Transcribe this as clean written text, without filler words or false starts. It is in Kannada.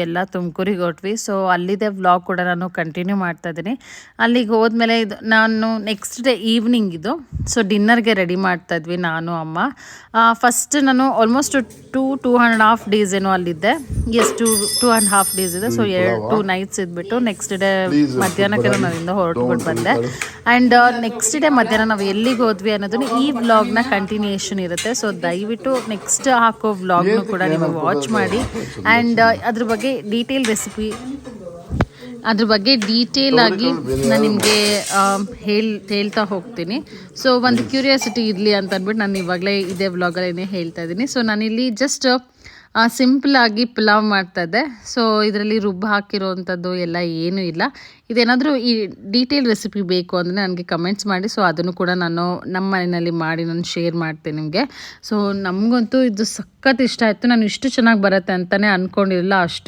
ಎಲ್ಲ ತುಮಕೂರಿಗೆ ಹೊರಟ್ವಿ. ಸೊ ಅಲ್ಲಿದೆ ವ್ಲಾಗ್ ಕೂಡ ನಾನು ಕಂಟಿನ್ಯೂ ಮಾಡ್ತಾ ಇದ್ದೀನಿ. ಅಲ್ಲಿಗೆ ಹೋದ್ಮೇಲೆ ಇದು ನಾನು ನೆಕ್ಸ್ಟ್ ಡೇ ಈವ್ನಿಂಗ್ ಇದು. ಸೊ ಡಿನ್ನರ್ಗೆ ರೆಡಿ ಮಾಡ್ತಾ ಇದ್ವಿ ನಾನು ಅಮ್ಮ. ಫಸ್ಟ್ ನಾನು ಆಲ್ಮೋಸ್ಟ್ 2.5 ಡೇಸ್ ಏನೋ ಅಲ್ಲಿದ್ದೆ. ಎಸ್ 2.5 ಡೇಸ್ ಇದೆ. ಸೊ 2 ನೈಟ್ಸ್ ಇದ್ಬಿಟ್ಟು ನೆಕ್ಸ್ಟ್ ಡೇ ಮಧ್ಯಾಹ್ನಕ್ಕೆ ನಾನು ಅಲ್ಲಿಂದ ಹೊರಟ್ಬಿಟ್ಟು ಬಂದೆ. ಆ್ಯಂಡ್ ನೆಕ್ಸ್ಟ್ ಡೇ ಮಧ್ಯಾಹ್ನ ನಾವು ಎಲ್ಲಿಗೆ ಹೋದ್ವಿ ಅನ್ನೋದನ್ನು ಈ ವ್ಲಾಗ್ನ ಕಂಟಿನ್ಯೂಯೇಷನ್ ಇರುತ್ತೆ. ಸೊ ದಯವಿಟ್ಟು ನೆಕ್ಸ್ಟ್ ಹಾಕೋ ವ್ಲಾಗ್ನು ಕೂಡ ನೀವು ವಾಚ್ ಮಾಡಿ. ಆ್ಯಂಡ್ ಅದ್ರ ಬಗ್ಗೆ ಡೀಟೇಲ್ ಆಗಿ ನಾನು ನಿಮಗೆ ಹೇಳ್ತಾ ಹೋಗ್ತೀನಿ. ಸೊ ಒಂದು ಕ್ಯೂರಿಯಾಸಿಟಿ ಇರಲಿ ಅಂತ ಅಂದ್ಬಿಟ್ಟು ನಾನು ಇವಾಗಲೇ ಇದೇ ವ್ಲಾಗಲ್ಲೇ ಹೇಳ್ತಾ ಇದ್ದೀನಿ. ಸೊ ನಾನಿಲ್ಲಿ ಜಸ್ಟ್ ಸಿಂಪಲ್ ಆಗಿ ಪಲಾವ್ ಮಾಡ್ತಾ ಇದ್ದೆ. ಸೊ ಇದರಲ್ಲಿ ರುಬ್ಬು ಹಾಕಿರೋವಂಥದ್ದು ಎಲ್ಲ ಏನೂ ಇಲ್ಲ. ಇದೇನಾದರೂ ಈ ಡೀಟೇಲ್ ರೆಸಿಪಿ ಬೇಕು ಅಂದರೆ ನನಗೆ ಕಮೆಂಟ್ಸ್ ಮಾಡಿ. ಸೊ ಅದನ್ನು ಕೂಡ ನಾನು ನಮ್ಮ ಮನೆಯಲ್ಲಿ ಮಾಡಿ ನಾನು ಶೇರ್ ಮಾಡ್ತೇನೆ ನಿಮಗೆ. ಸೊ ನಮಗಂತೂ ಇದು ಸಖತ್ ಇಷ್ಟ ಆಯಿತು. ನಾನು ಇಷ್ಟು ಚೆನ್ನಾಗಿ ಬರುತ್ತೆ ಅಂತಲೇ ಅಂದ್ಕೊಂಡಿರಲಿಲ್ಲ, ಅಷ್ಟು